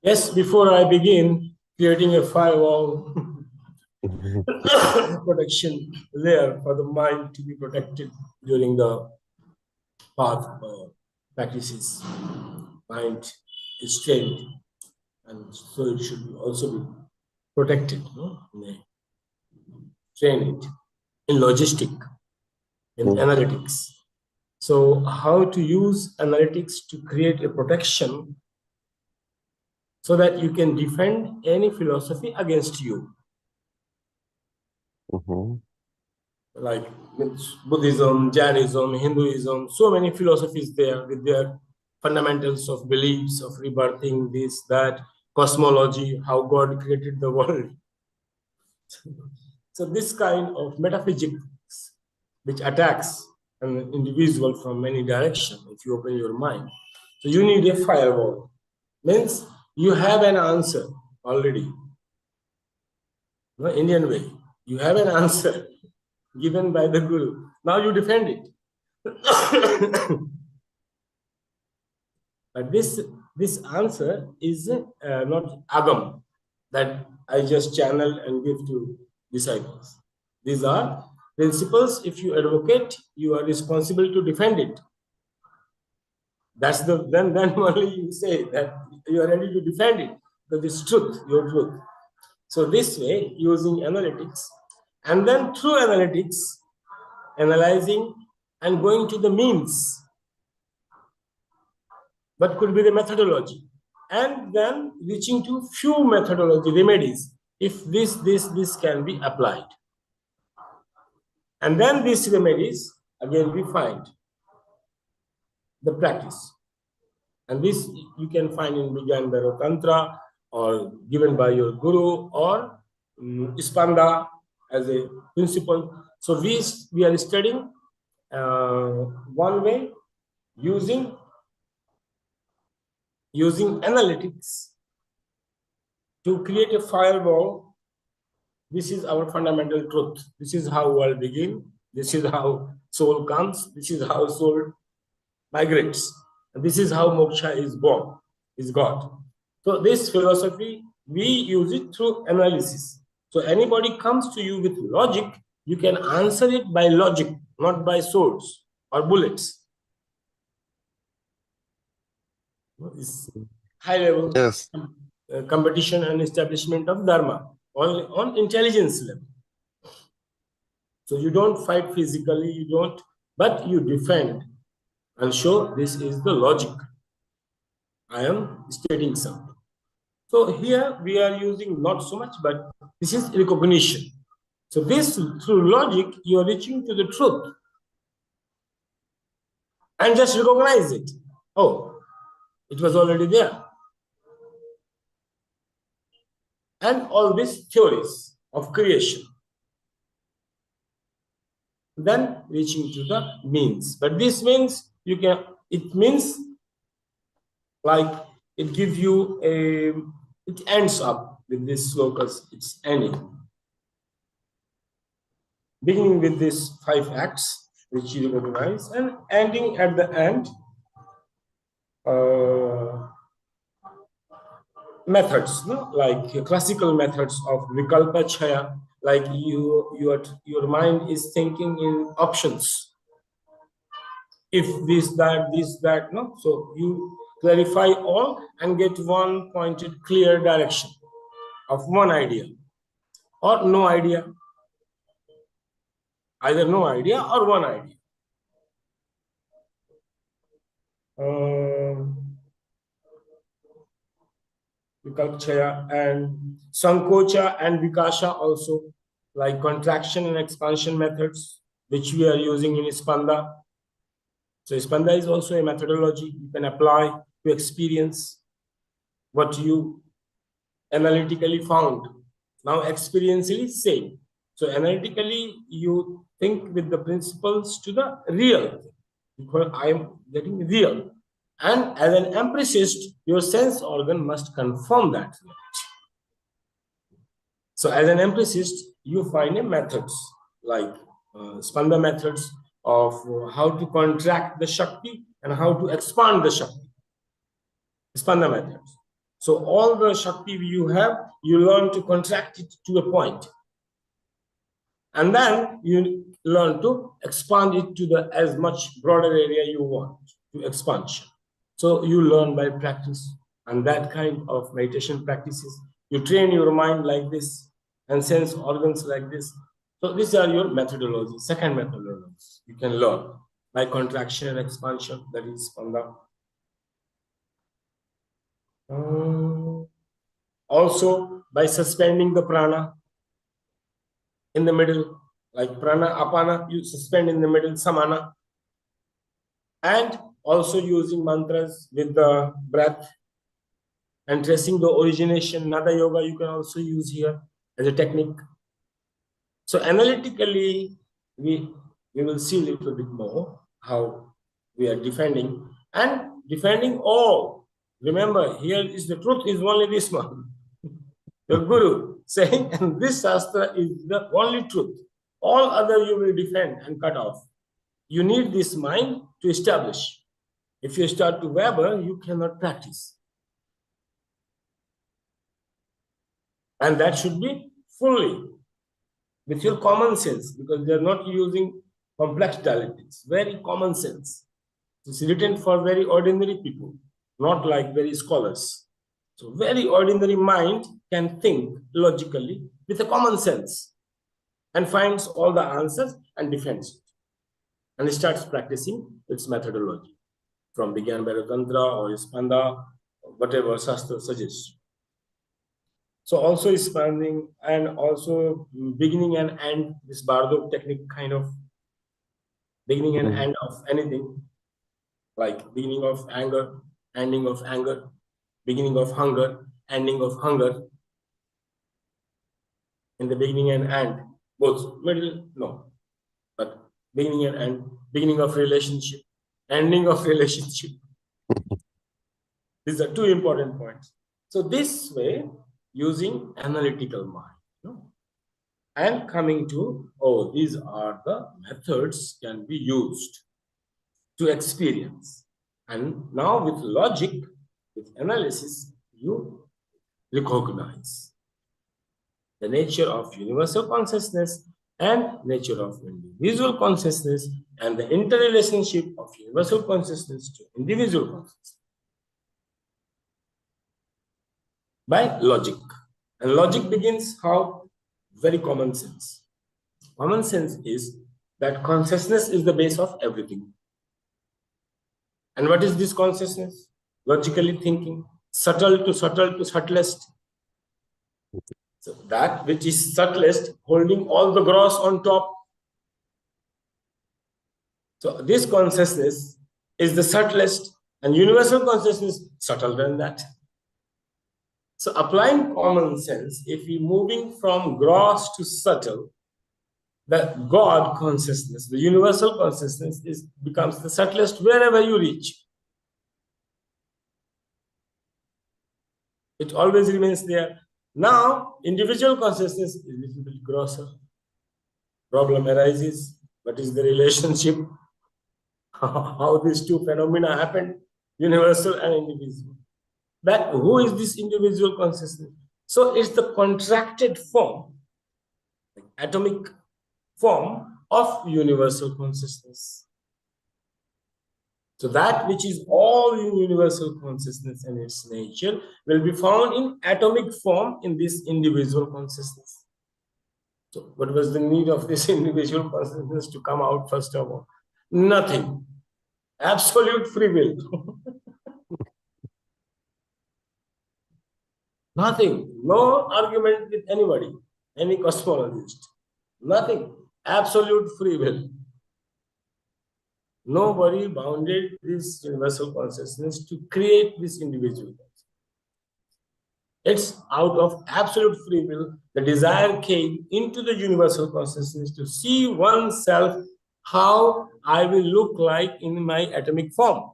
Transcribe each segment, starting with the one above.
Yes, before I begin creating a firewall protection layer for the mind to be protected during the path practices, mind is trained, and so it should also be protected, trained in logistic, in analytics. So how to use analytics to create a protection so that you can defend any philosophy against you. Like Buddhism, Jainism, Hinduism, so many philosophies there with their fundamentals of beliefs, of rebirthing, this, that, cosmology, how God created the world. So this kind of metaphysics, which attacks an individual from many directions, if you open your mind. So you need a firewall. Means you have an answer already. No, Indian way. You have an answer given by the Guru. Now you defend it. But this answer is not agam that I just channel and give to disciples. These are principles. If you advocate, you are responsible to defend it. That's then only you say that you are ready to defend it. Because it's truth, your truth. So this way, using analytics, and then through analytics, analyzing and going to the means. What could be the methodology? And then reaching to few methodology remedies, if this can be applied. And then these remedies, again, we find the practice. And this you can find in Vijayana Tantra or given by your guru or Ispanda as a principle. So we are studying one way using analytics to create a firewall. This is our fundamental truth. This is how world begins. This is how soul comes. This is how soul migrates. And this is how moksha is born, is got. So this philosophy, we use it through analysis. So anybody comes to you with logic, you can answer it by logic, not by swords or bullets. This high level competition and establishment of dharma on intelligence level. So you don't fight physically, you don't, but you defend and show this is the logic. I am stating something. So here we are using not so much, but this is recognition. So this, through logic, you are reaching to the truth and just recognize it. Oh, it was already there. And all these theories of creation. Then reaching to the means. But this means it means like it gives you it ends up with this slokas, it's ending. Beginning with these 5 acts, which you recognize, and ending at the end, methods, no? Like classical methods of vikalpa chaya, like your mind is thinking in options. If this, that, no? So you clarify all and get one pointed, clear direction of one idea or no idea. Either no idea or one idea. Vikalpachaya and Sankocha and Vikasha also, like contraction and expansion methods, which we are using in Ispanda. So Ispanda is also a methodology you can apply to experience what you analytically found. Now experientially same. So analytically you think with the principles to the real, because I am getting real. And as an empiricist, your sense organ must confirm that. So as an empiricist, you find a methods like Spanda methods, of how to contract the Shakti and how to expand the Shakti. Spanda methods. So all the Shakti you have, you learn to contract it to a point. And then you learn to expand it to the as much broader area you want to expansion. So you learn by practice, and that kind of meditation practices. You train your mind like this and sense organs like this. So these are your methodology. Second methodology you can learn by contraction and expansion. That is Spanda. Also by suspending the prana in the middle, like prana, apana, you suspend in the middle, samana. And also using mantras with the breath and tracing the origination. Nada yoga you can also use here as a technique. So analytically, we will see a little bit more how we are defending and defending all. Remember, here is the truth is only this one. Your guru saying, and this shastra is the only truth. All other you will defend and cut off. You need this mind to establish. If you start to waver, you cannot practice. And that should be fully with your common sense, because they are not using complex dialectics, very common sense. It's written for very ordinary people, not like very scholars. So very ordinary mind can think logically with a common sense and finds all the answers and defends it. And starts practicing its methodology from Vigyan Tantra or Spanda, whatever Shastra suggests. So also expanding and also beginning and end, this Bardok technique kind of beginning and end of anything, like beginning of anger, ending of anger, beginning of hunger, ending of hunger. In the beginning and end, both middle, no, but beginning and end, beginning of relationship, ending of relationship. These are two important points. So this way, using analytical mind, and coming to, oh, these are the methods can be used to experience. And now with logic, with analysis, you recognize the nature of universal consciousness and nature of individual consciousness and the interrelationship of universal consciousness to individual consciousness by logic. And logic begins how? Very common sense. Common sense is that consciousness is the base of everything. And what is this consciousness? Logically thinking, subtle to subtlest. So that which is subtlest, holding all the gross on top. So this consciousness is the subtlest, and universal consciousness subtle than that. So applying common sense, if we're moving from gross to subtle, the God consciousness, the universal consciousness becomes the subtlest wherever you reach. It always remains there. Now, individual consciousness is a little bit grosser. Problem arises. What is the relationship? How these two phenomena happen, universal and individual. But who is this individual consciousness? So it's the contracted form, atomic form of universal consciousness. So that which is all in universal consciousness and its nature will be found in atomic form in this individual consciousness. So what was the need of this individual consciousness to come out first of all? Nothing. Absolute free will. Nothing. No argument with anybody, any cosmologist. Nothing. Absolute free will. Nobody bounded this universal consciousness to create this individual. It's out of absolute free will. The desire came into the universal consciousness to see oneself how I will look like in my atomic form.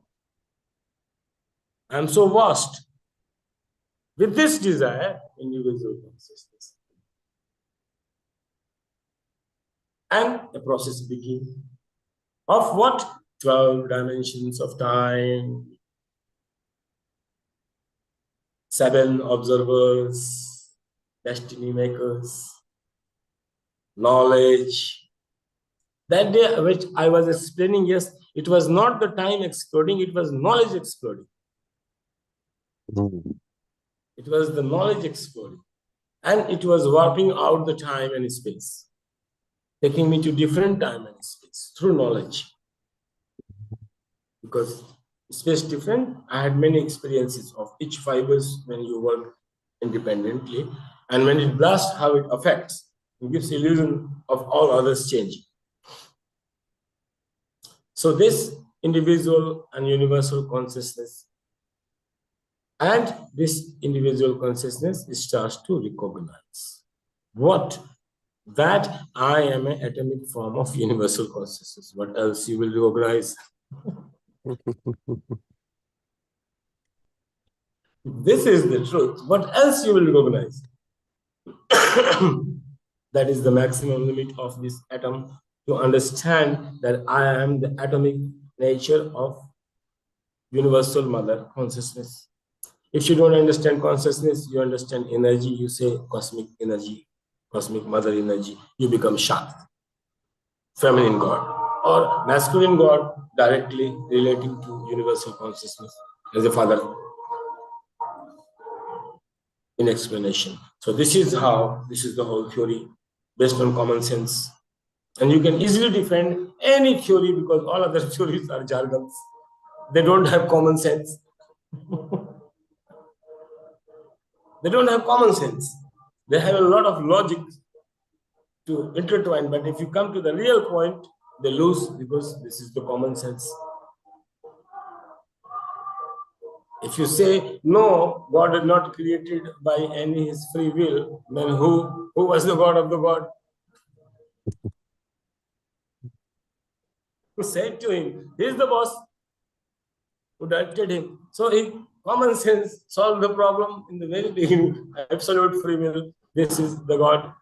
I'm so vast. With this desire, individual consciousness. And the process begins. Of what? 12 dimensions of time, 7 observers, destiny makers, knowledge. That day, which I was explaining, yes, it was not the time exploding, it was knowledge exploding. It was the knowledge exploding. And it was warping out the time and space, taking me to different time and space through knowledge. Because space different, I had many experiences of each fibers when you work independently. And when it blasts, how it affects. It gives illusion of all others changing. So this individual and universal consciousness and this individual consciousness starts to recognize what? That I am an atomic form of universal consciousness. What else you will recognize? This is the truth. What else you will recognize? That is the maximum limit of this atom, to understand that I am the atomic nature of universal mother consciousness. If you don't understand consciousness, you understand energy, you say cosmic energy, cosmic mother energy, you become Shakti, feminine god, or masculine god, directly relating to universal consciousness as a father in explanation. So this is the whole theory based on common sense. And you can easily defend any theory because all other theories are jargons. They don't have common sense. They don't have common sense. They have a lot of logic to intertwine, but if you come to the real point, they lose because this is the common sense. If you say, no, God is not created by any his free will, then who was the God of the God? Who said to him, he is the boss, who directed him. So common sense solved the problem in the very beginning. Absolute free will. This is the God,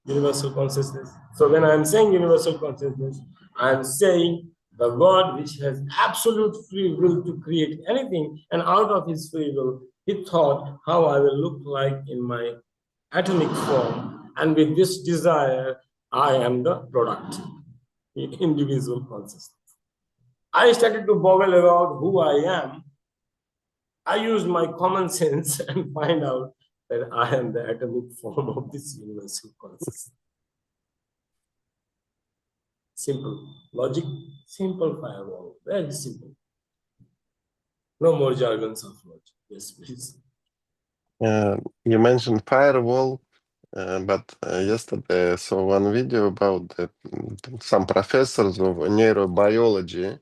universal consciousness. So when I am saying universal consciousness, I am saying the God which has absolute free will to create anything, and out of his free will, he thought how I will look like in my atomic form, and with this desire, I am the product, individual consciousness. I started to boggle about who I am. I used my common sense and find out that I am the atomic form of this universal consciousness. Simple logic, simple firewall, very simple. No more jargons of logic. Yes, please. You mentioned firewall, but yesterday I saw one video about some professors of neurobiology.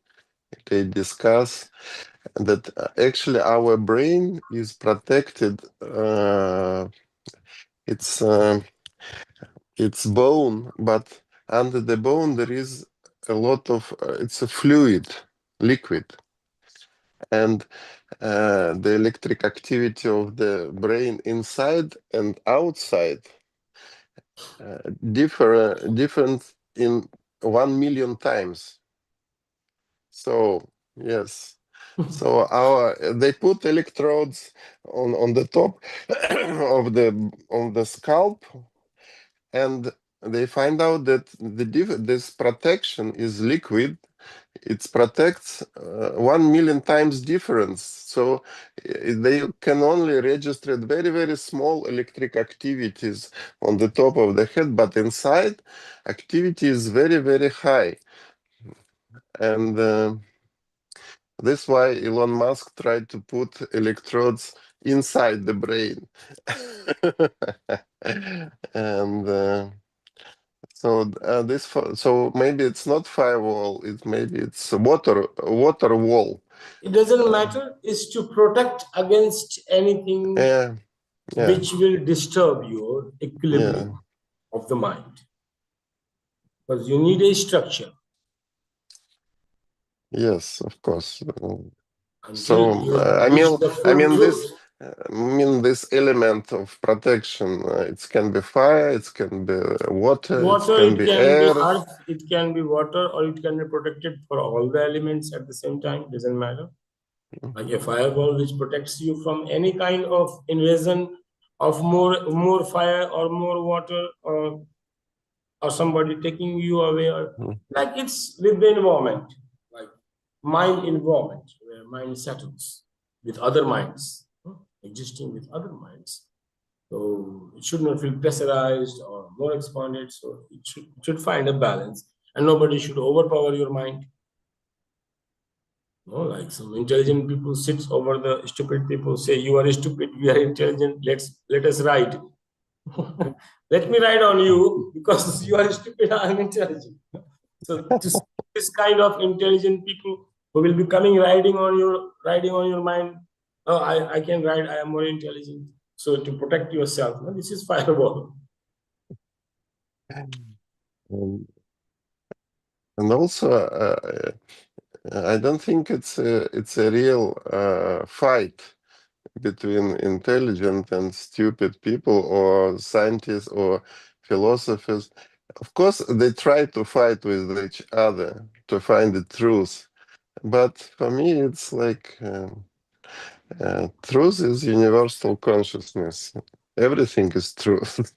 They discuss that actually our brain is protected. It's bone, but under the bone there is a lot of it's a fluid, liquid, and the electric activity of the brain inside and outside different in 1 million times. So yes, so they put electrodes on the top of the scalp, and they find out that this protection is liquid. It protects 1 million times difference. So they can only register very, very small electric activities on the top of the head, but inside activity is very, very high. And that's why Elon Musk tried to put electrodes inside the brain. And so maybe it's not firewall. Maybe it's a water wall. It doesn't matter. It's to protect against anything which will disturb your equilibrium of the mind. Because you need a structure. Yes, of course. Until So you I reach mean, the full truth. I mean, this element of protection. It can be fire, it can be water, it Water, can it be can be air. earth, it can be water, or it can be protected for all the elements at the same time, doesn't matter. Like a firewall which protects you from any kind of invasion of more fire or more water, or somebody taking you away, or Mhm. like it's with the environment, like mind environment where mind settles with other minds, existing with other minds. So it should not feel pressurized or more expanded. So it should find a balance, and nobody should overpower your mind. No, like some intelligent people sits over the stupid people, say you are stupid, we are intelligent. Let us ride. Let me ride on you because you are stupid. I am intelligent. So this kind of intelligent people who will be coming riding on your mind. Oh, I can ride. I am more intelligent. So to protect yourself, no, this is firewall. Um, and also, I don't think it's a real fight between intelligent and stupid people or scientists or philosophers. Of course, they try to fight with each other to find the truth. But for me, it's like truth is universal consciousness. Everything is truth.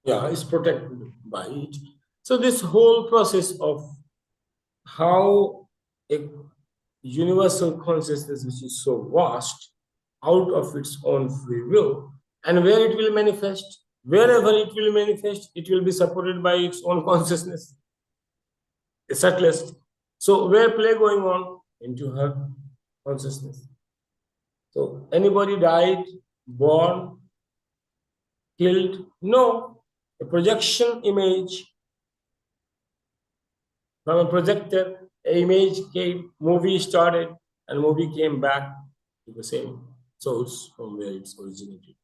Yeah, is protected by it. So this whole process of how a universal consciousness, which is so vast, out of its own free will, and where it will manifest, wherever it will manifest, it will be supported by its own consciousness, the subtlest. So where play going on? Into her consciousness. So anybody died, born, killed? No. A projection image from a projector, an image came, movie started, and movie came back to the same source from where it's originated.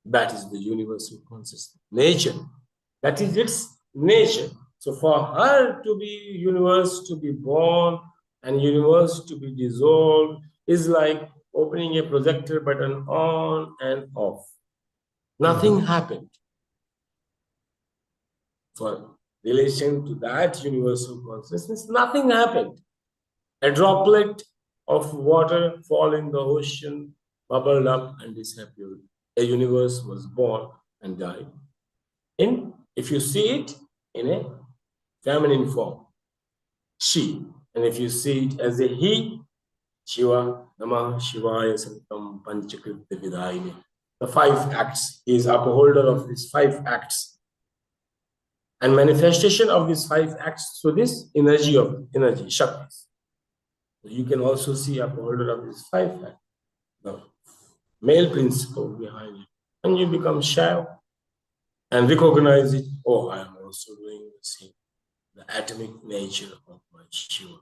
That is the universal consciousness, nature. That is its nature. So for her to be universe, to be born, and universe to be dissolved is like opening a projector button on and off. Nothing happened. For relation to that universal consciousness, nothing happened. A droplet of water fall in the ocean, bubbled up and disappeared. A universe was born and died. If you see it in a feminine form, she, and if you see it as a he, Shiva, Namah Shivaya Santam Panchakritya Vidayini. The five acts. He is upholder of these five acts. And manifestation of these five acts through this energy, Shaktis. You can also see upholder of these five acts, the male principle behind it. And you become shy and recognize it. Oh, I am also doing the same. The atomic nature of my Shiva.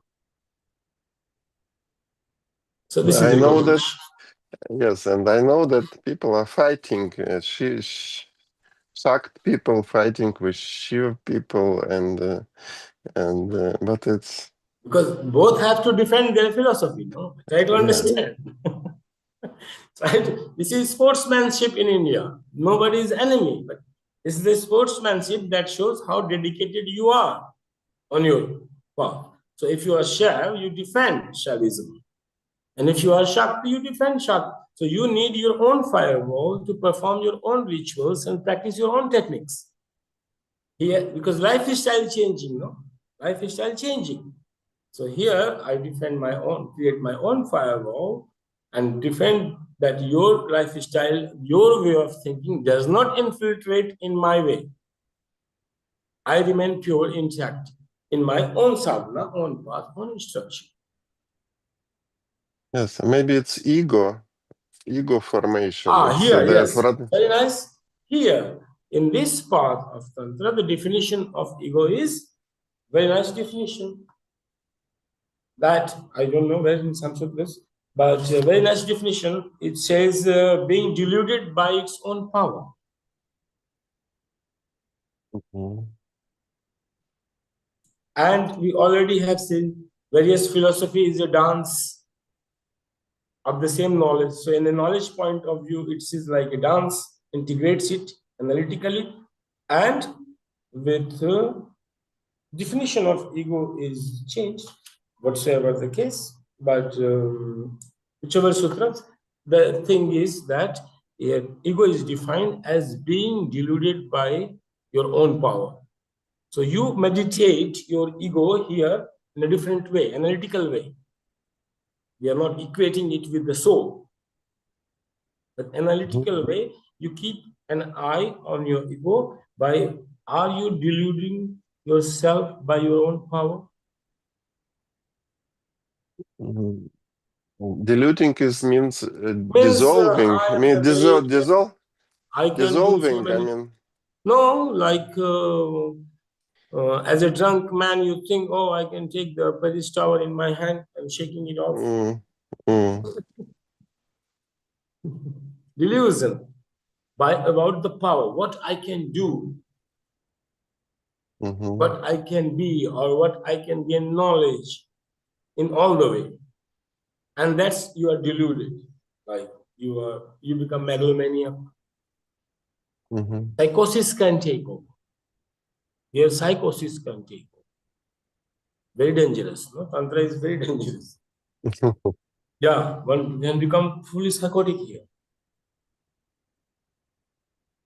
So this is I know that, recognition. yes, and I know that people are fighting. Shocked people fighting with Shiva people, and but it's Because both have to defend their philosophy, no? Try to yeah. understand. Right? This is sportsmanship in India. Nobody is enemy, but this is the sportsmanship that shows how dedicated you are on your path. So if you are Shaiv, you defend Shaivism. And if you are Shakti, you defend Shakti. So you need your own firewall to perform your own rituals and practice your own techniques. Here, because life is style changing, no? Life is style changing. So here I defend my own, create my own firewall and defend that your lifestyle, your way of thinking does not infiltrate in my way. I remain pure, intact in my own sadhana, own path, own instruction. Yes, maybe it's ego formation. It's Here, the yes, very nice. Here, in this path of Tantra, the definition of ego is very nice definition. That I don't know where in Sanskrit this, but a very nice definition. It says being deluded by its own power. Mhm. And we already have seen various philosophy is a dance. of the same knowledge. So in a knowledge point of view, it is like a dance, integrates it analytically, and with definition of ego is changed, whatsoever the case. But whichever sutras, the thing is that ego is defined as being deluded by your own power. So you meditate your ego here in a different way, analytical way. We are not equating it with the soul, but analytical way, you keep an eye on your ego by, are you deluding yourself by your own power? Diluting means Means dissolving. I I am mean, the very, I can do so dissolving. I many. mean, No, like as a drunk man, you think, oh, I can take the Paris Tower in my hand and shaking it off. mm, mm, Delusion by about the power, what I can do, what I can be, or what I can gain knowledge in all the way. And that's, you are deluded. Like you become megalomaniac. Psychosis can take over. Your psychosis can take over. Very dangerous. No? Tantra is very dangerous. Yeah, one can become fully psychotic here.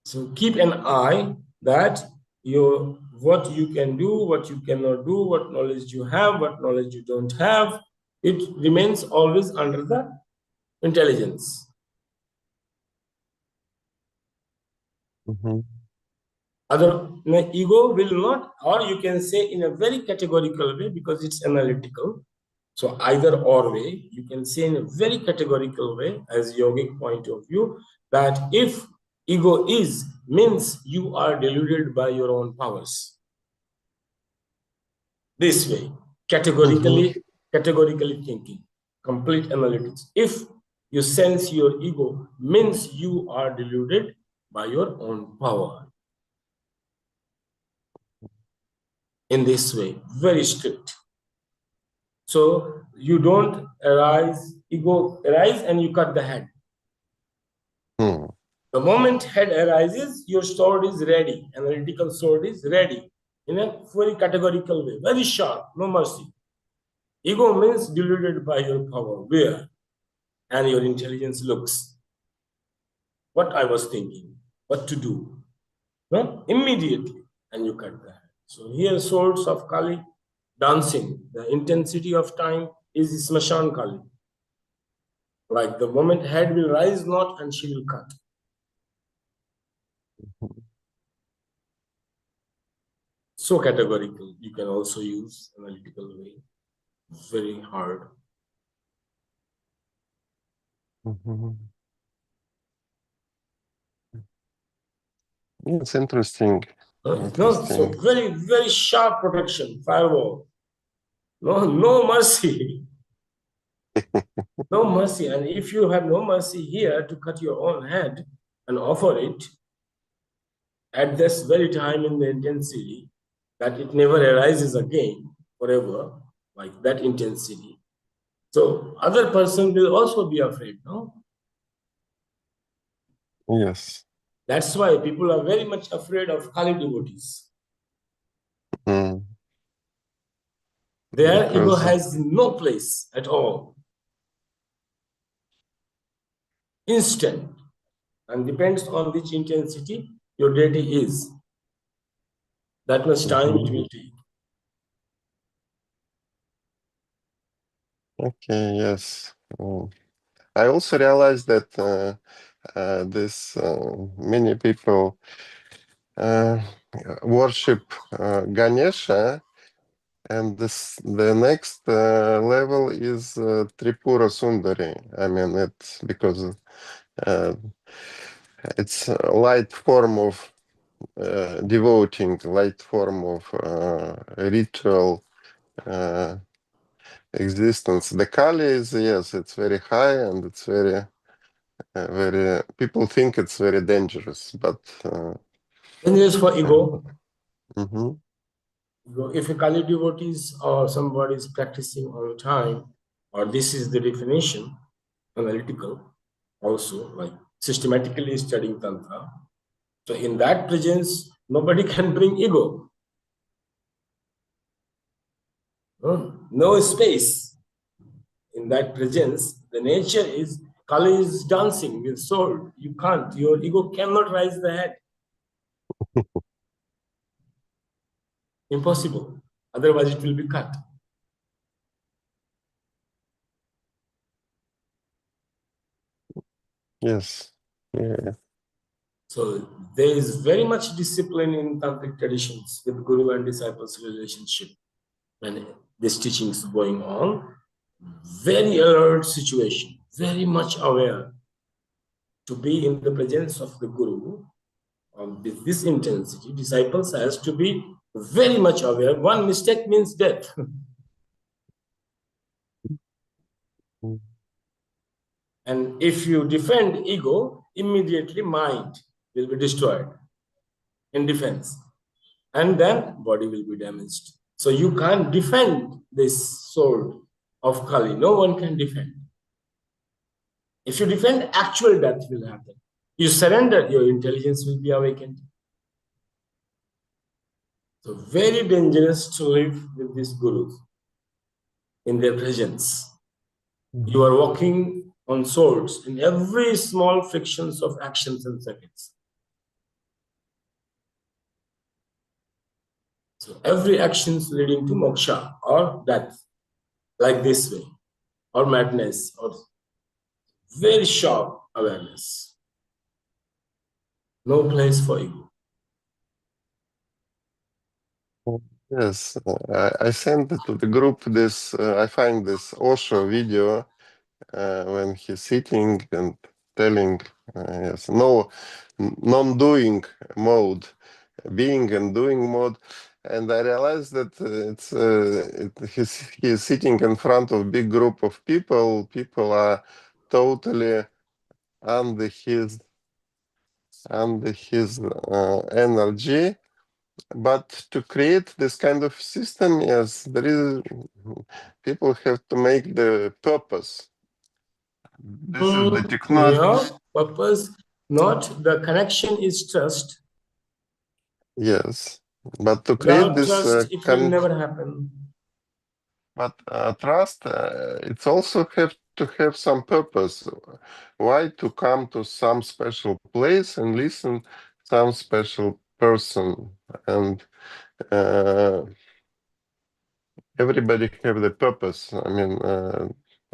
So keep an eye that what you can do, what you cannot do, what knowledge you have, what knowledge you don't have. It remains always under the intelligence. Other ego will not, or you can say in a very categorical way, because it's analytical. So either or way, you can say in a very categorical way, as yogic point of view, that if ego is, means you are deluded by your own powers. This way, categorically thinking, complete analytics. If you sense your ego, means you are deluded by your own power. In this way, very strict. So you don't ego arise and you cut the head. The moment head arises, your sword is ready, analytical sword is ready, in a very categorical way, very sharp, no mercy. Ego means deluded by your power, where? And your intelligence looks. What I was thinking, what to do. No? Immediately, and you cut the head. So here, swords of Kali, dancing, the intensity of time is Smashan Kali. Like the moment head will rise not, and she will cut. So categorical, you can also use analytical way. Very hard. It's interesting. No, so very, very sharp protection, firewall. No mercy. No mercy. And if you have no mercy here to cut your own head and offer it at this very time in the intensity, that it never arises again forever, like that intensity. So other person will also be afraid, no? Yes. That's why people are very much afraid of Kali devotees. Their ego has no place at all. Instant. And depends on which intensity your deity is. That much time it will take. Okay, yes. I also realized that many people worship Ganesha, and the next level is Tripura Sundari. I mean, it's because it's a light form of devoting, light form of ritual existence. The Kali is, yes, it's very high, and it's very people think it's very dangerous, but Dangerous for ego. mhm. If a Kali devotee or somebody is practicing all the time, or this is the definition, analytical, also like systematically studying Tantra. So in that presence, nobody can bring ego. No space. In that presence, the nature is, Kali is dancing with soul. You can't, your ego cannot rise the head. Impossible. Otherwise, it will be cut. Yes. Yeah. So there is very much discipline in tantric traditions with guru and disciples relationship when this teaching is going on. Very alert situation, very much aware to be in the presence of the guru. With this intensity, disciples has to be very much aware. One mistake means death. And if you defend ego, immediately mind will be destroyed in defense. And then body will be damaged. So you can't defend this sword of Kali. No one can defend. If you defend, actual death will happen. You surrender, your intelligence will be awakened. So very dangerous to live with these gurus in their presence. You are walking on swords in every small frictions of actions and seconds. So every action is leading to moksha or death, like this way, or madness, or very sharp awareness. No place for ego. Yes, I sent it to the group. This I find this Osho video when he's sitting and telling, yes, no, non-doing mode, being and doing mode, and I realized that he's sitting in front of a big group of people. People are totally under his energy. But to create this kind of system, yes, there is people have to make the purpose. This is the technology. Yeah, purpose, not the connection is trust. Yes, but to create Without this trust, it will never happen. but trust, it's also have to have some purpose. Why to come to some special place and listen some special person, and everybody have the purpose. I mean,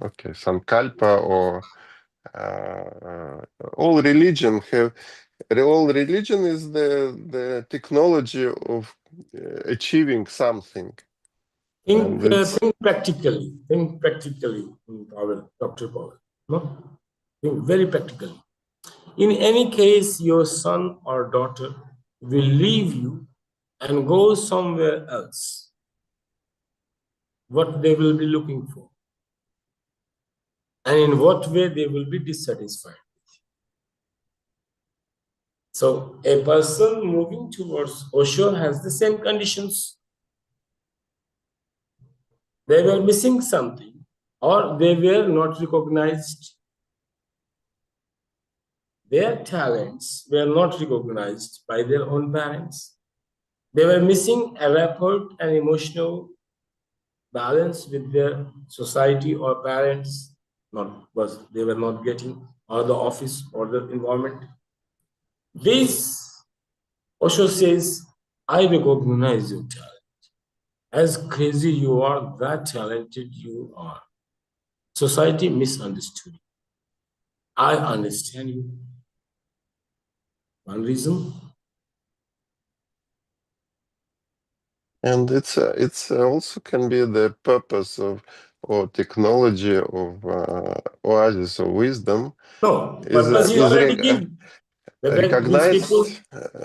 okay, Sankalpa or all religion have. All religion is the technology of achieving something. And Think practically. Think practically, Pavel, Dr. Pavel. No? Think very practically. In any case, your son or daughter will leave you and go somewhere else. What they will be looking for, and in what way they will be dissatisfied. So a person moving towards Osho has the same conditions. They were missing something, or they were not recognized. Their talents were not recognized by their own parents. They were missing a rapport and emotional balance with their society or parents, they were not getting, or the office or the environment. This Osho says, I recognize your talent. As crazy you are, that talented you are. Society misunderstood you. I understand you. One reason. and it's also can be the purpose of or technology of oasis of wisdom. No, is purpose you is already give. Whether these people recognized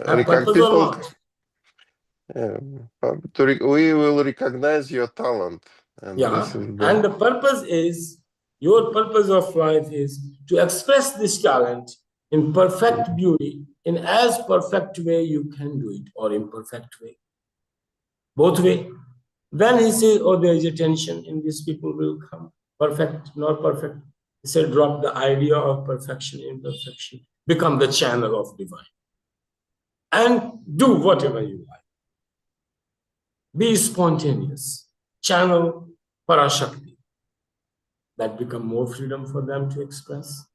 have purpose or people not. we will recognize your talent, and this Yeah, is and the the purpose is, your purpose of life is to express this talent in perfect beauty, in as perfect way you can do it, or imperfect way. Both way. Then he says, oh, there is a tension in these people will come. Perfect, not perfect. He said, drop the idea of perfection, imperfection, become the channel of divine, and do whatever you like. Be spontaneous, channel Parashakti. That become more freedom for them to express.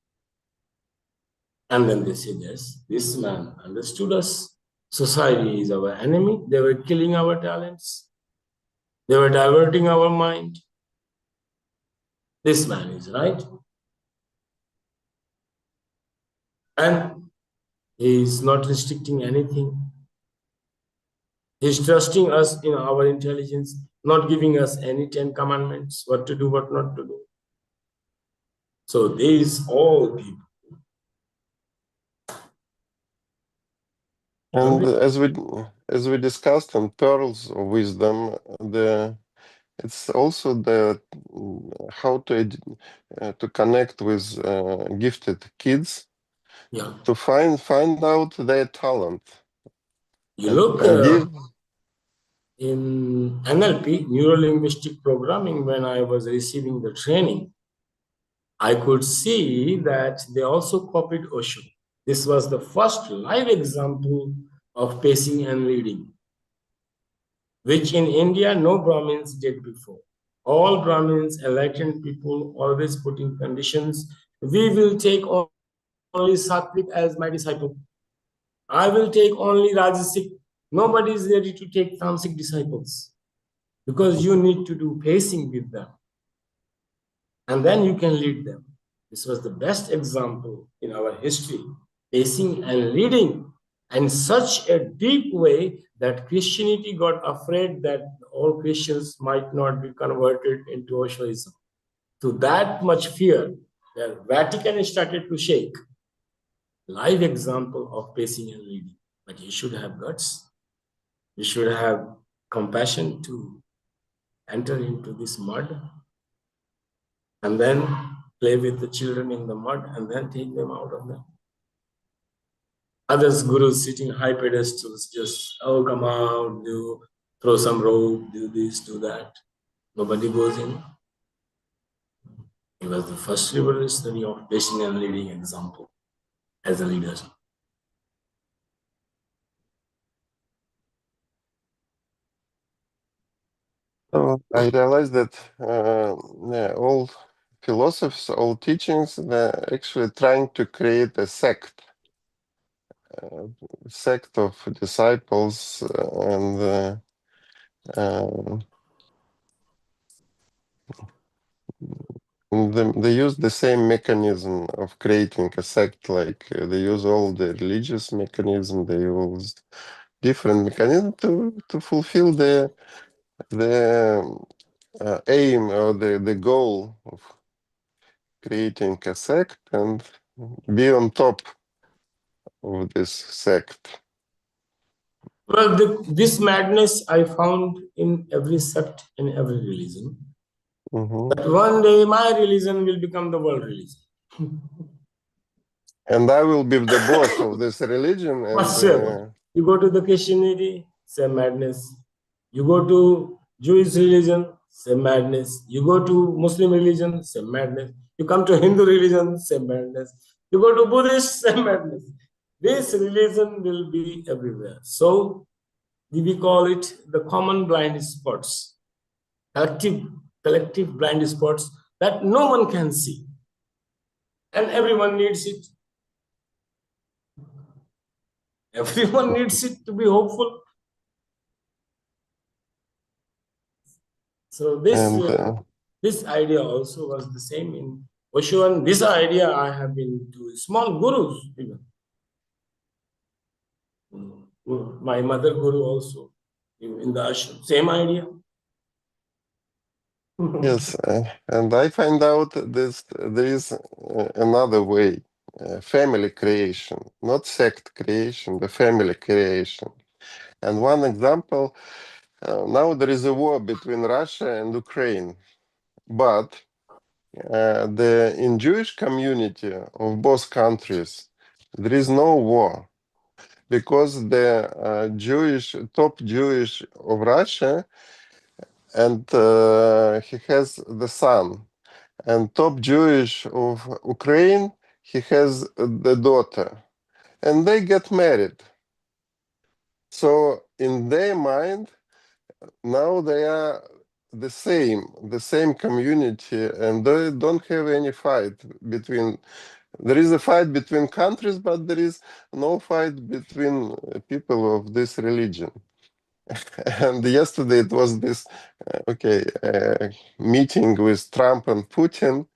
And then they said, yes, this man understood us. Society is our enemy. They were killing our talents. They were diverting our mind. This man is right. And he is not restricting anything. He's trusting us in our intelligence, not giving us any 10 commandments, what to do, what not to do. So these all people. And as we discussed in Pearls of Wisdom, it's also the how to connect with gifted kids, Yeah. to find out their talent You and, look and give. in NLP, neuro linguistic programming, when I was receiving the training, I could see that they also copied Osho. This was the first live example of pacing and leading, which in India no Brahmins did before. All Brahmins, enlightened people, always putting conditions. We will take only Sattvic as my disciple. I will take only Rajasic. Nobody is ready to take Tamasic disciples because you need to do pacing with them. And then you can lead them. This was the best example in our history, pacing and leading in such a deep way that Christianity got afraid that all Christians might not be converted into Oshoism. To that much fear, the Vatican started to shake. Live example of pacing and leading. But you should have guts. You should have compassion to enter into this mud and then play with the children in the mud and then take them out of them. Others, gurus sitting high pedestals, just, oh, come out, do, throw some rope, do this, do that. Nobody goes in. He was the first revolutionary of pacing and leading example as a leader. So I realized that all philosophies, all teachings, they're actually trying to create a sect of disciples, and uh, they use the same mechanism of creating a sect. Like they use all the religious mechanism, they use different mechanism to fulfill the aim or the goal of creating a sect and be on top of this sect. Well, this madness I found in every sect, in every religion. That one day my religion will become the world religion. And I will be the boss of this religion. And you go to the Christianity, same madness. You go to Jewish religion, same madness. You go to Muslim religion, same madness. You come to Hindu religion, same madness. You go to Buddhist, same madness. This religion will be everywhere. So we call it the common blind spots, collective blind spots that no one can see. And everyone needs it. Everyone needs it to be hopeful. So this idea also was the same in Osho, and this idea I have been to small gurus even. My mother guru also in the ashram, same idea. yes, and I find out this there is another way, family creation, not sect creation, the family creation. And one example, now there is a war between Russia and Ukraine, but in Jewish community of both countries, there is no war because the top Jewish of Russia, and he has the son, and top Jewish of Ukraine, he has the daughter, and they get married. So in their mind, now they are the same community, and they don't have any fight between. There is a fight between countries, but there is no fight between people of this religion. And yesterday it was this meeting with Trump and Putin.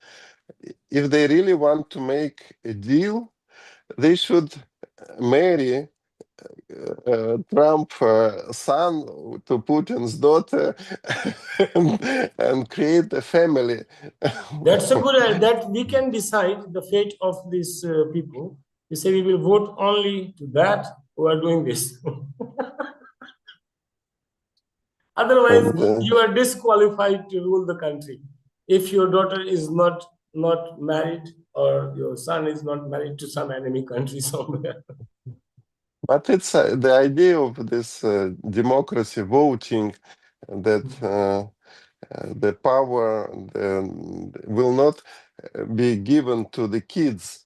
If they really want to make a deal, they should marry Trump son to Putin's daughter and create a family. That's a good, that we can decide the fate of these people. We say we will vote only to that who are doing this. Otherwise, And, you are disqualified to rule the country. If your daughter is not married, or your son is not married to some enemy country somewhere. but it's the idea of this democracy voting that the power will not be given to the kids.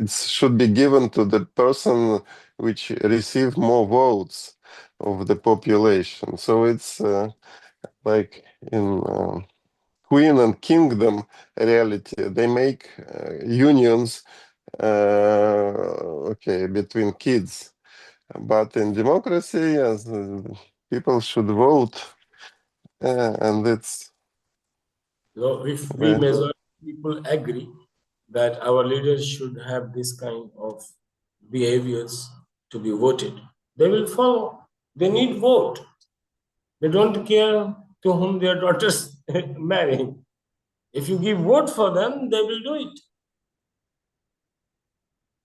It should be given to the person which receive more votes of the population. So it's like in Queen and Kingdom reality, they make unions between kids. But in democracy, yes, people should vote, and it's So if we majority people agree that our leaders should have this kind of behaviors to be voted, they will follow. They need vote. They don't care to whom their daughters marry. If you give vote for them, they will do it.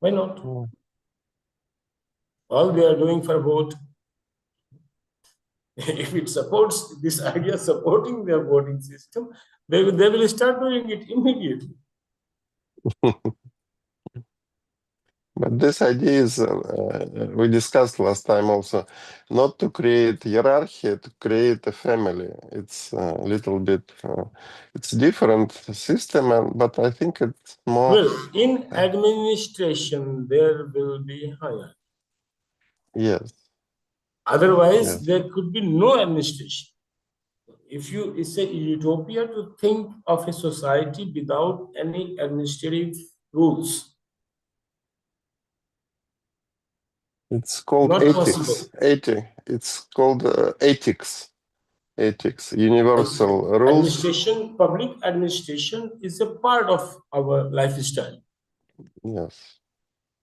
Why not? All they are doing for vote, if it supports this idea supporting their voting system, they will start doing it immediately. But this idea is, we discussed last time also, not to create hierarchy, to create a family. It's a little bit, it's different system, but I think it's more. Well, in administration, there will be hierarchy. Yes. Otherwise, Yes. there could be no administration. If you, it's a utopia to think of a society without any administrative rules. It's called Not ethics. possible. It's called ethics. Ethics, universal rules. Administration, public administration is a part of our lifestyle. Yes.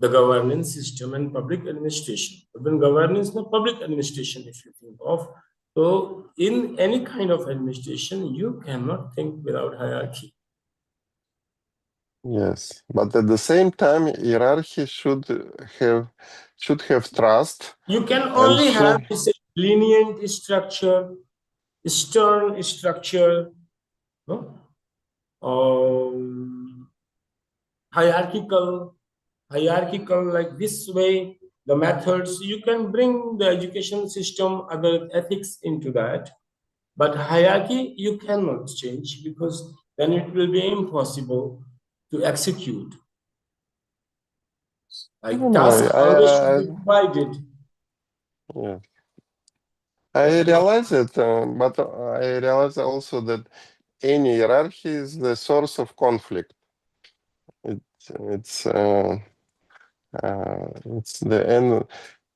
The governance system and public administration. Even governance, not public administration, if you think of. So in any kind of administration, you cannot think without hierarchy. Yes, but at the same time, hierarchy should have trust. You can and only have should, this lenient structure, stern structure, no? Hierarchical like this way, the methods. You can bring the education system, other ethics into that. But hierarchy, you cannot change, because then it will be impossible to execute. Like tasks always should be divided. Yeah. I realize it, but I realize also that any hierarchy is the source of conflict. It's the end.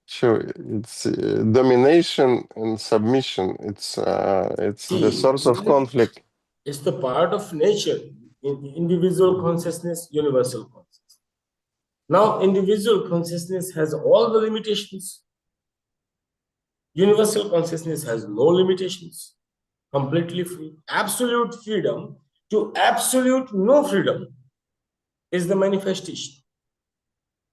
Sure, it's domination and submission. It's the See, source of conflict. it's the part of nature. Individual consciousness, universal consciousness. Now, individual consciousness has all the limitations. Universal consciousness has no limitations. Completely free. Absolute freedom to absolute no freedom is the manifestation.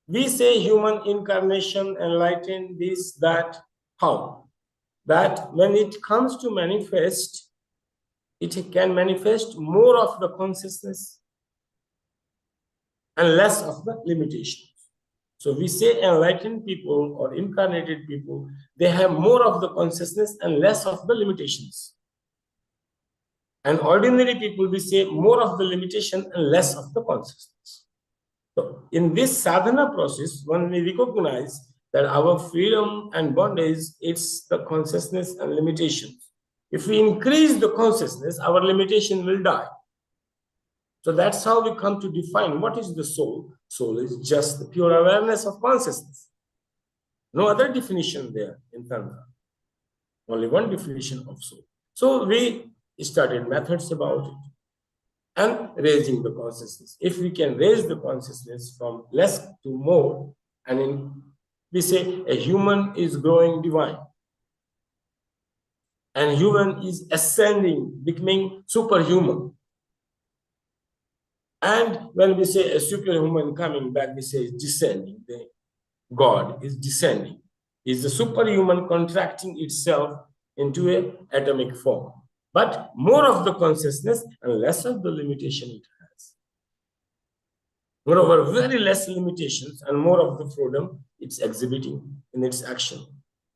We say human incarnation, enlightened, this, that. How? That when it comes to manifest, it can manifest more of the consciousness and less of the limitations. So we say enlightened people or incarnated people, they have more of the consciousness and less of the limitations. And ordinary people, we say more of the limitation and less of the consciousness. So in this sadhana process, when we recognize that our freedom and bondage, it's the consciousness and limitations. If we increase the consciousness, our limitation will die. So that's how we come to define what is the soul. Soul is just the pure awareness of consciousness. No other definition there in Tantra. Only one definition of soul. So we studied methods about it and raising the consciousness. If we can raise the consciousness from less to more, we say a human is growing divine, and human is ascending, becoming superhuman. And when we say a superhuman coming back, we say descending. The God is descending. Is the superhuman contracting itself into an atomic form. But more of the consciousness and less of the limitation it has. Moreover, very less limitations and more of the freedom it's exhibiting in its action.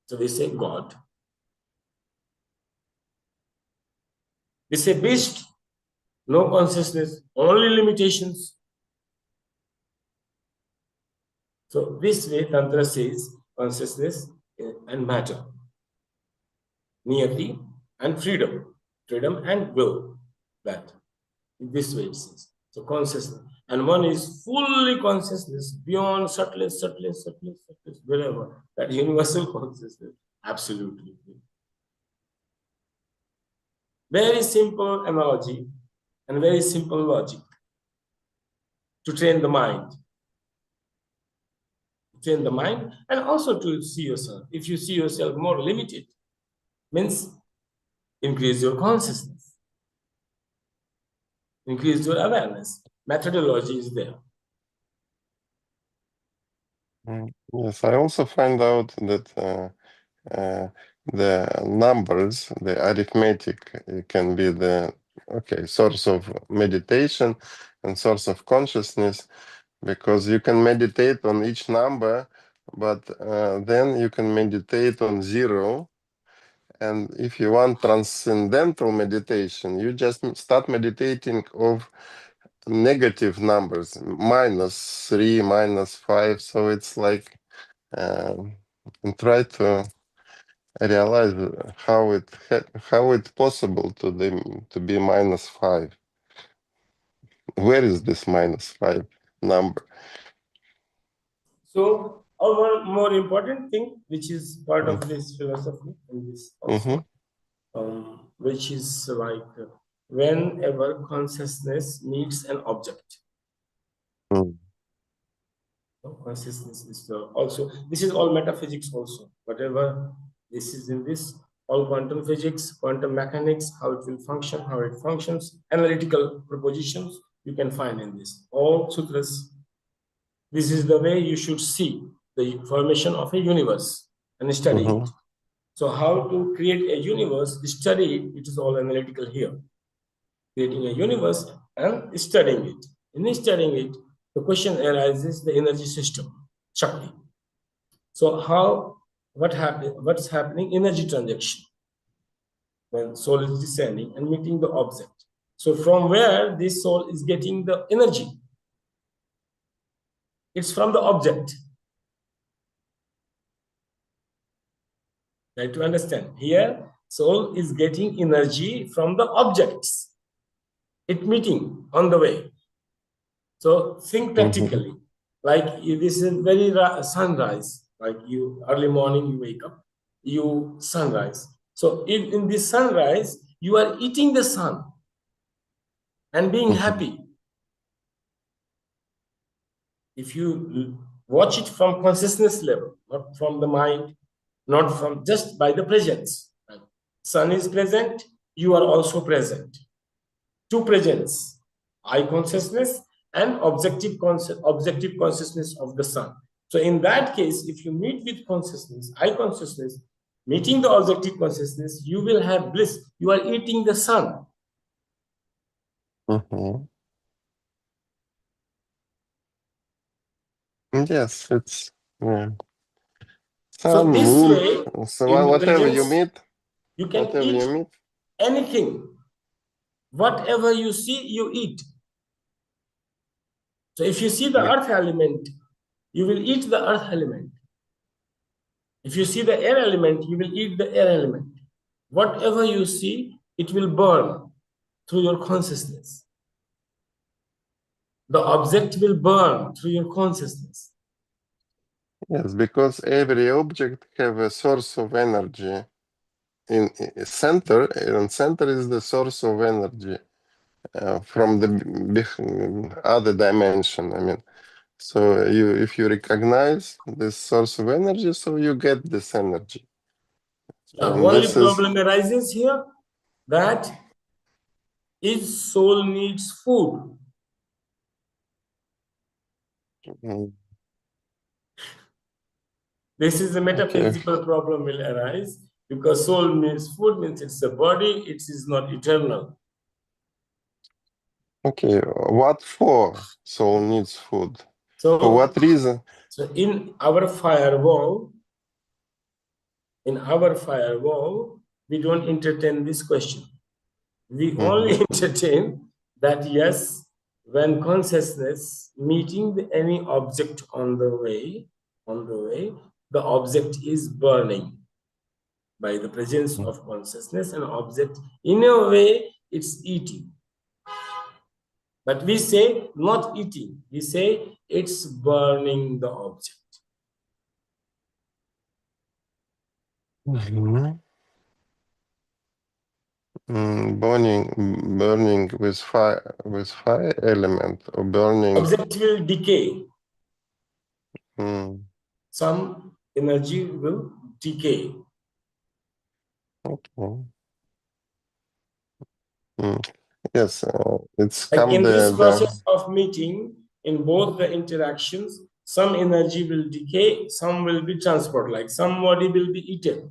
So we say God. We say beast, no consciousness, only limitations. So this way Tantra says consciousness and matter, niyati and freedom, freedom and will. That in this way it says. So consciousness. And one is fully consciousness beyond subtlest, wherever. That universal consciousness. Absolutely. Very simple analogy and very simple logic to train the mind. Train the mind and also to see yourself. If you see yourself more limited, means increase your consciousness, increase your awareness. Methodology is there. Yes, I also find out that the numbers, the arithmetic, can be the source of meditation and source of consciousness, because you can meditate on each number, but then you can meditate on zero. And if you want transcendental meditation, you just start meditating of negative numbers, -3, -5. So it's like, and try to realize how it's possible to be -5. Where is this -5 number? So, one more important thing, which is part of this philosophy, and this also, which is like whenever consciousness needs an object. Consciousness is also, this is all metaphysics also. Whatever this is in this, all quantum physics, quantum mechanics, how it will function, how it functions, analytical propositions you can find in this. All sutras. This is the way you should see the formation of a universe and study it. So how to create a universe, study it, it is all analytical here. Creating a universe and studying it. In studying it, the question arises the energy system, Shakti. So what's happening? Energy transaction. When soul is descending and meeting the object. So from where this soul is getting the energy? It's from the object. Right, to understand. Here, soul is getting energy from the objects. It meeting on the way. So think practically. Like this is very sunrise. Like you early morning you wake up, you sunrise. So in this sunrise, you are eating the sun and being happy. If you watch it from consciousness level, not from the mind, not from just by the presence. Sun is present, you are also present. Two presence, eye consciousness and objective consciousness of the sun. So in that case, if you meet with consciousness, eye consciousness, meeting the objective consciousness, you will have bliss. You are eating the sun. Yes, it's sun, So this moon. way, So whatever you intelligence, meet, you can eat anything. Whatever you see, you eat. So if you see the earth element, you will eat the earth element. If you see the air element, you will eat the air element. Whatever you see, it will burn through your consciousness. The object will burn through your consciousness. Yes, because every object have a source of energy. In center, and center is the source of energy from the other dimension. I mean, so if you recognize this source of energy, so you get this energy. The And only this is problem arises here that each soul needs food. mm, This is a okay. metaphysical problem will arise because soul means food, means it's a body, it is not eternal. Okay, what for soul needs food? For So, what reason? so in our firewall, we don't entertain this question. We only Mhm. entertain that yes, when consciousness meeting any object on the way, the object is burning by the presence of consciousness, and object in a way it's eating. But we say not eating, we say it's burning the object. Mhm. Burning with fire element or burning. Object will decay. Mm, Some energy will decay. okay. Mm. Yes, it's Like come in this the process of meeting, in both the interactions, some energy will decay, some will be transferred, like somebody will be eaten.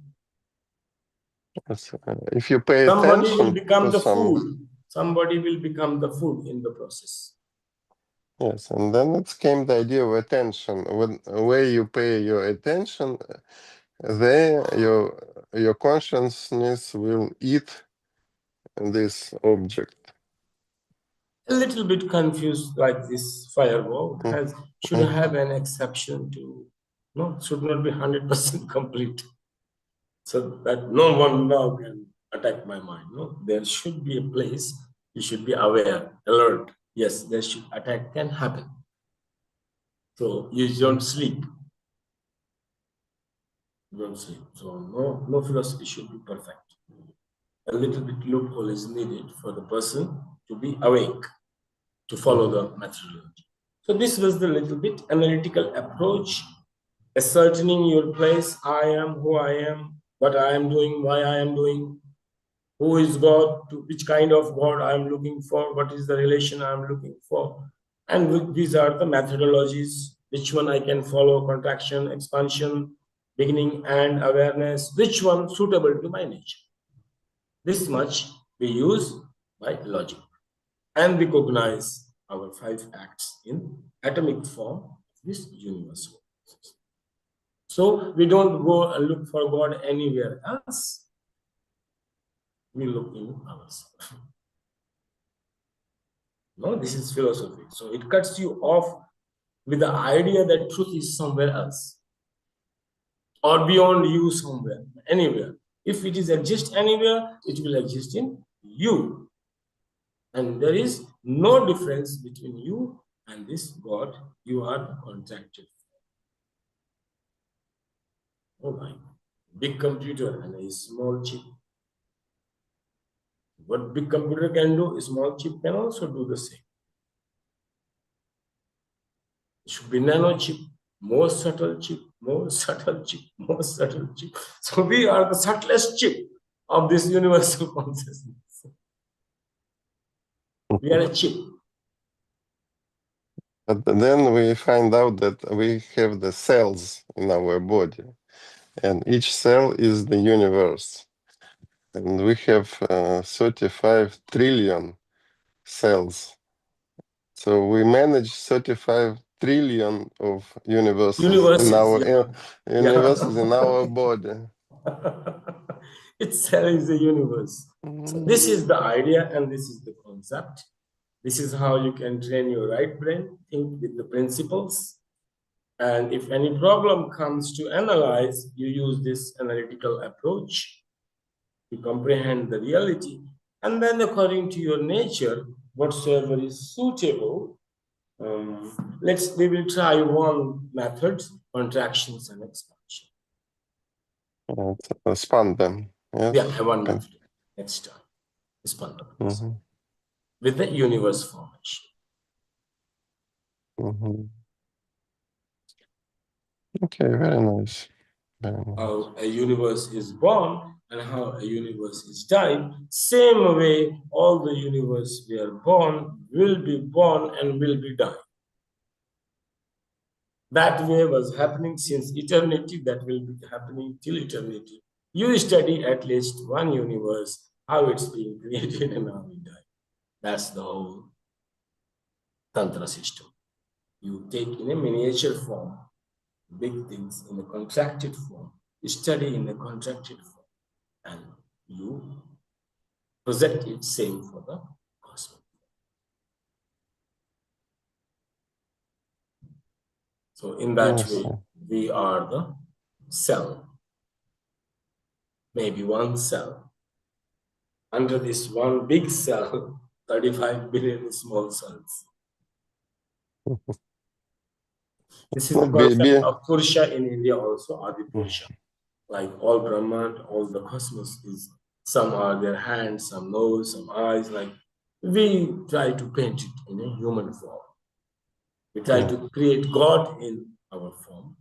yes, if you pay Somebody will attention become to the some. food. Somebody will become the food in the process. Yes, and then it came the idea of attention. When where you pay your attention, there your consciousness will eat this object. A little bit confused, like this firewall Mm, should mm, have an exception to, no, should not be 100% complete. So that no one now can attack my mind. No, there should be a place you should be aware, alert. Yes, there should attack can happen. So you don't mm, sleep. You don't sleep. So no philosophy should be perfect. A little bit loophole is needed for the person to be awake, to follow mm, the methodology. So this was the little bit analytical approach, ascertaining your place. I am who I am, what I am doing, why I am doing, who is God, to which kind of God I am looking for, what is the relation I am looking for. And these are the methodologies, which one I can follow, contraction, expansion, beginning and awareness, which one suitable to my nature. This much we use by logic and recognize our five acts in atomic form of this universe. So we don't go and look for God anywhere else. We look in ourselves. No, this is philosophy. So it cuts you off with the idea that truth is somewhere else or beyond you somewhere, anywhere. If it is exist anywhere, it will exist in you. And there is no difference between you and this God you are contracted. Oh my, big computer and a small chip. What big computer can do, a small chip can also do the same. It should be nano chip, more subtle chip, more subtle chip, more subtle chip. So we are the subtlest chip of this universal consciousness. We are a chip. But then we find out that we have the cells in our body, and each cell is the universe. And we have 35 trillion cells. So we manage 35 trillion of universes in Universes, our yeah. Yeah. universes in our body. Its cell is the universe. So this is the idea and this is the concept. This is how you can train your right brain, think with the principles. And if any problem comes to analyze, you use this analytical approach to comprehend the reality. And then according to your nature, whatsoever is suitable, we will try one method, contractions and expansion. Expand them. Yes. Yeah, one method. Next time, expand them with the universe formation. Okay, very nice. How a universe is born and how a universe is died. Same way, all the universe we are born will be born and will be died. That way was happening since eternity, that will be happening till eternity. You study at least one universe, how it's being created and how it died. That's the whole Tantra system. You take in a miniature form big things in a contracted form, you study in a contracted form, and you project it same for the cosmos. So in that way, we are the cell, maybe one cell. Under this one big cell, 35 billion small cells. This is the concept of Purusha in India also, Adi Purusha. Like all Brahman, all the cosmos is, some are their hands, some nose, some eyes. Like we try to paint it in a human form. We try to create God in our form.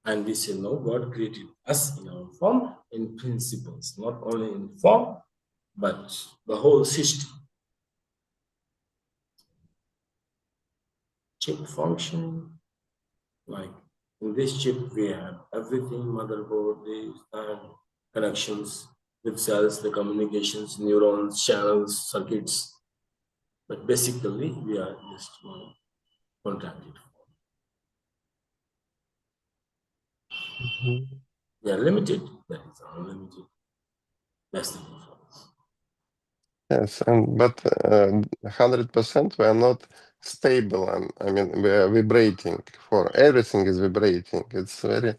And we say, no, God created us in our form, in principles, not only in form, but the whole system. Chip functioning, like in this chip, we have everything, motherboard, and connections with cells, the communications, neurons, channels, circuits. But basically, we are just one contracted form. We are limited, that is unlimited. That's the difference. Yes, but 100% we are not stable. I mean, we are vibrating. For everything is vibrating. It's very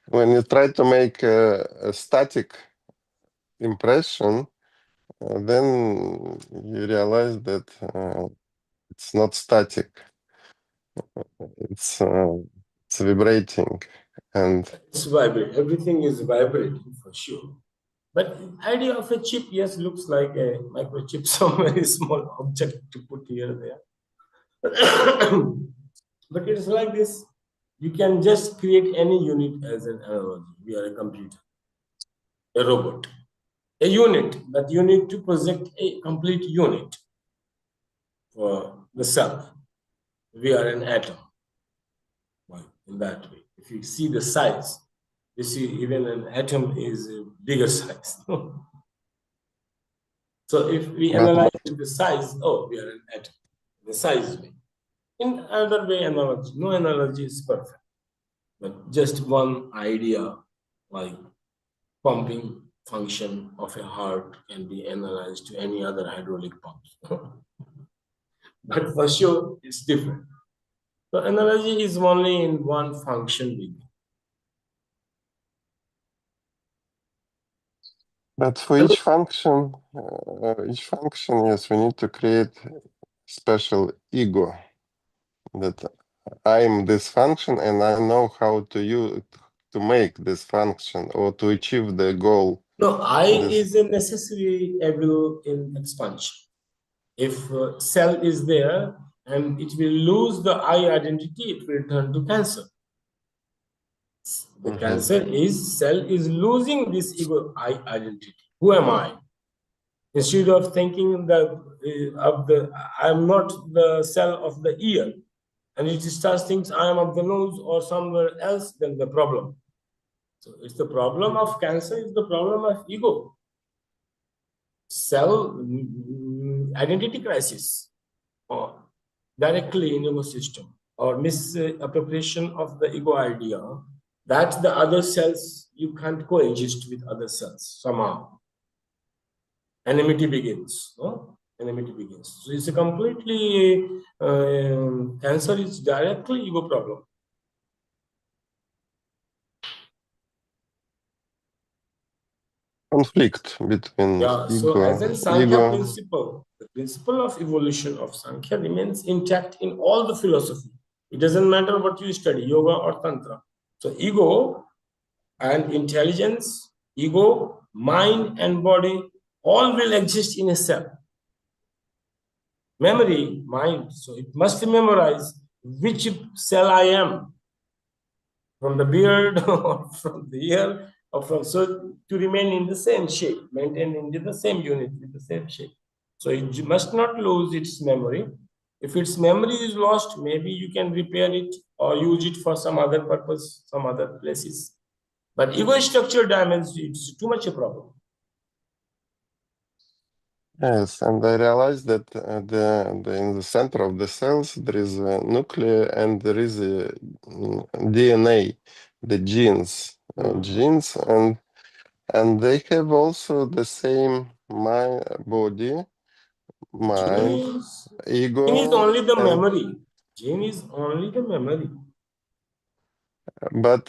when you try to make a static impression, then you realize that it's not static. It's vibrating, and it's vibrating. Everything is vibrating for sure. But idea of a chip, yes, looks like a microchip, some very small object to put here there. But it's like this. You can just create any unit as an analogy. We are a computer, a robot, a unit, but you need to project a complete unit for the self. We are an atom. Well, in that way, if you see the size, you see even an atom is a bigger size. So if we analyze the size, oh, we are an atom. The size way. In another way, analogy. No analogy is perfect. But just one idea, like pumping function of a heart can be analyzed to any other hydraulic pump. But for sure, it's different. So analogy is only in one function. But for each function, yes, we need to create special ego that I'm this function and I know how to use to make this function or to achieve the goal. No, I is a necessary evil in expansion. If cell is there and it will lose the I identity, it will turn to cancer. The cancer is cell is losing this ego I identity. Who am I? Instead of thinking that I'm not the cell of the ear, and it starts thinking I am of the nose or somewhere else, then the problem. So it's the problem of cancer, it's the problem of ego. Cell identity crisis, or directly in your system, or misappropriation of the ego idea, that the other cells, you can't coexist with other cells somehow. Enmity begins. No? Enmity begins. So it's a completely cancer is directly ego problem. Conflict between So as in Sankhya ego. principle, the principle of evolution of Sankhya remains intact in all the philosophy. It doesn't matter what you study, yoga or tantra. So ego and intelligence, ego, mind and body, all will exist in a cell. Memory, mind, so it must memorize which cell I am, from the beard or from the ear or from, so to remain in the same shape, maintain in the same unit with the same shape. So it must not lose its memory. If its memory is lost, maybe you can repair it or use it for some other purpose, some other places. But ego structure damage, it's too much a problem. Yes, and I realized that in the center of the cells there is a nucleus and there is a DNA, the genes, and they have also the same mind, body, mind, Gene is ego, only the and memory. Gene is only the memory. but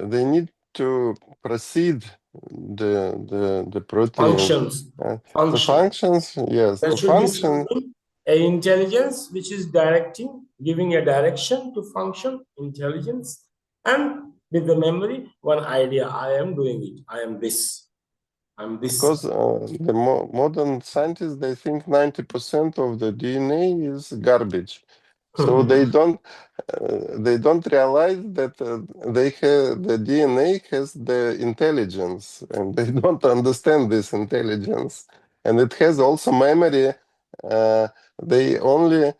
they need to proceed the proteins. Functions. The Function. functions, yes, There to should be function. something, a intelligence which is directing, giving a direction to function, intelligence, and with the memory, one idea, I am doing it, I am this, I'm this. Because the modern scientists, they think 90% of the DNA is garbage. So they don't realize that the DNA has the intelligence, and they don't understand this intelligence, and it has also memory. Uh, they only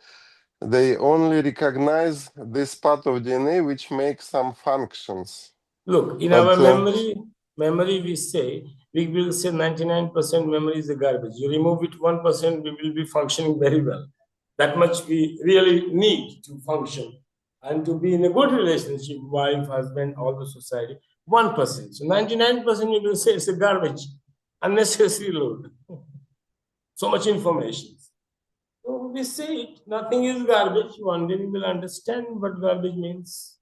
recognize this part of DNA which makes some functions. Look, in But our memory we say, we will say 99% memory is a garbage. You remove it 1%, we will be functioning very well. That much we really need to function and to be in a good relationship, wife, husband, all the society. 1%. So 99% we will say it's a garbage, unnecessary load. So much information. So we say it, nothing is garbage. One day we will understand what garbage means.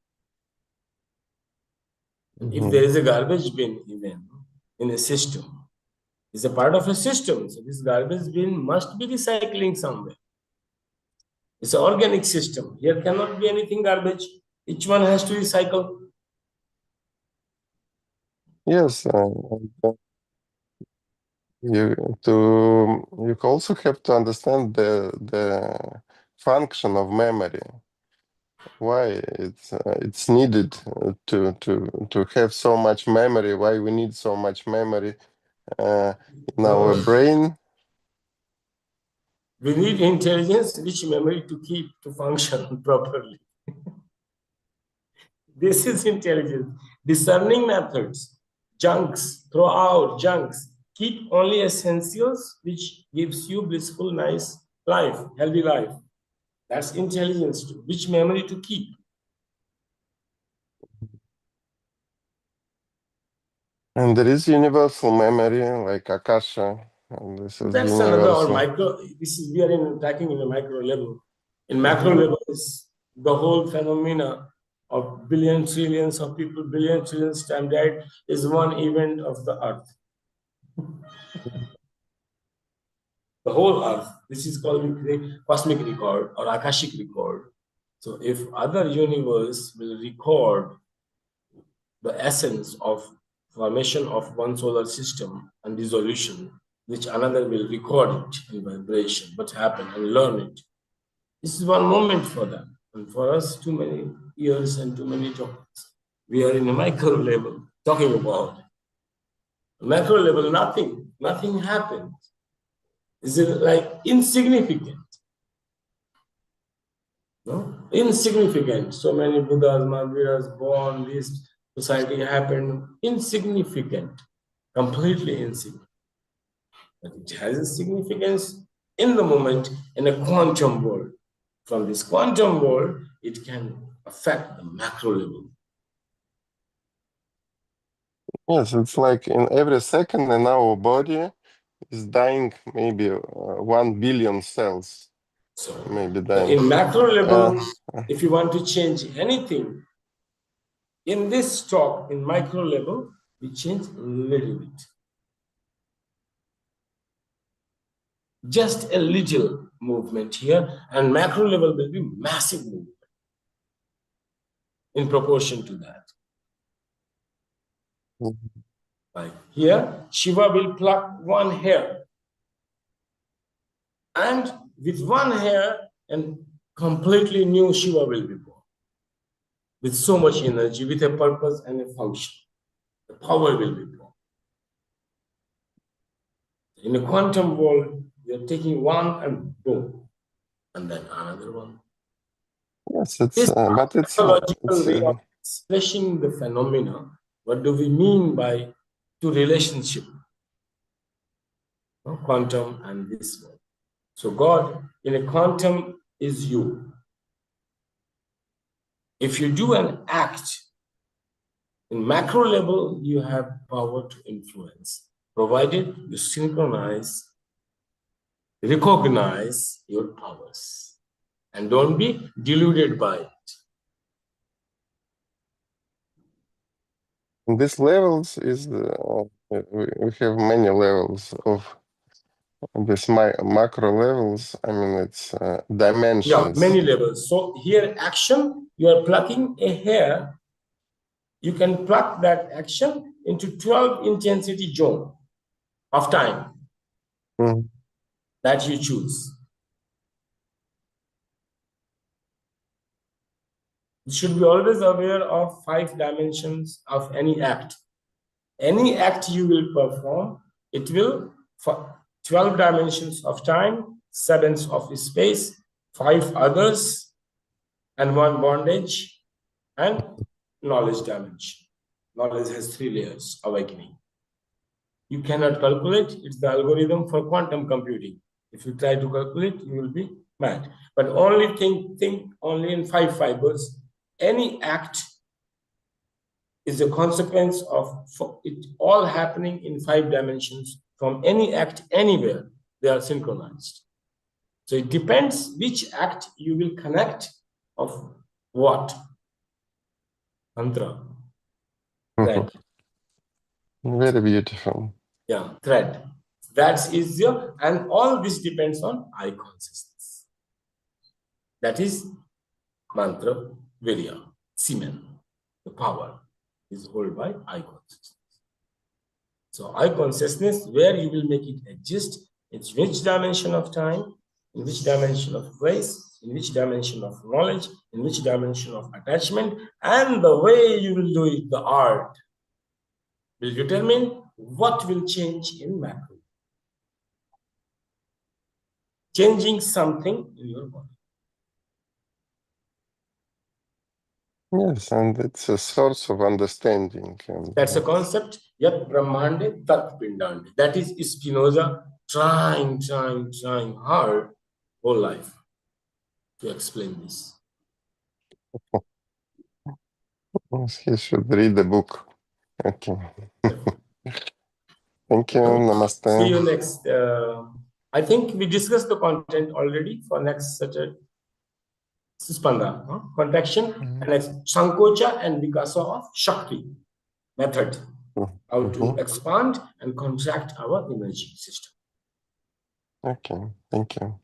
If there is a garbage bin even in a system, it's a part of a system. So this garbage bin must be recycling somewhere. It's an organic system. Here cannot be anything garbage. Each one has to recycle. yes, you also have to understand the function of memory. Why it's needed to have so much memory? Why we need so much memory in our brain? We need intelligence, rich memory to keep to function properly. This is intelligence. Discerning methods, junks, throw out junks. Keep only essentials, which gives you blissful, nice life, healthy life. That's intelligence too. Which memory to keep? And there is universal memory like Akasha. And this is That's another or universal. micro. This is we are attacking in a micro level. In macro level is the whole phenomena of billions, trillions of people, billions, trillions time died is one event of the earth. The whole earth. This is called the cosmic record or akashic record. So if other universe will record the essence of formation of one solar system and dissolution, which another will record it in vibration, what happened, and learn it. This is one moment for them. And for us, too many years and too many topics. We are in a micro level talking about. Macro level, nothing happened. Is it like insignificant? No? Insignificant. So many Buddhas, Mahaviras born, this society happened. Insignificant. Completely insignificant. But it has a significance in the moment in a quantum world. From this quantum world, it can affect the macro level. Yes, it's like in every second in our body is dying maybe 1 billion cells, So, maybe so dying. in macro level, Uh, if you want to change anything, in this talk, in micro level, we change a little bit. Just a little movement here, and macro level will be massive movement in proportion to that. Like here, Shiva will pluck one hair, and with one hair, and completely new Shiva will be born with so much energy, with a purpose and a function. The power will be born. In a quantum world, you're taking one and boom, and then another one. yes, it's This but psychological way of expressing the phenomena. What do we mean by two relationship? Quantum and this one. So God in a quantum is you. If you do an act in macro level, you have power to influence, provided you synchronize, recognize your powers, and don't be deluded by it. these levels is we have many levels of this macro levels. I mean, it's dimensions. Yeah, many levels. So here, action, you are plucking a hair. You can pluck that action into 12 intensity zone of time that you choose. You should be always aware of 5 dimensions of any act. Any act you will perform, it will for 12 dimensions of time, 7 of space, 5 others, and 1 bondage, and knowledge dimension. Knowledge has 3 layers, awakening. You cannot calculate, it's the algorithm for quantum computing. If you try to calculate, you will be mad. But only think only in 5 fibers. Any act is a consequence of it all happening in 5 dimensions. From any act anywhere, they are synchronized. So it depends which act you will connect of what. Tantra. Thread. Very beautiful. Yeah, thread. That's easier. And all this depends on eye consciousness. That is mantra, virya, semen. The power is held by eye consciousness. So eye consciousness, where you will make it exist, it's which dimension of time, in which dimension of place, in which dimension of knowledge, in which dimension of attachment, and the way you will do it, the art, will determine what will change in macro. Changing something in your body. Yes, and it's a source of understanding. That's a concept, Yat Brahmande Tat Pindande. That is Spinoza trying hard whole life to explain this. Yes, he should read the book. Okay. Thank you. Namaste. See you next. I think we discussed the content already for next Saturday. Suspanda, contraction, and Sankocha and Vikasa of Shakti method. How to expand and contract our energy system. Okay, thank you.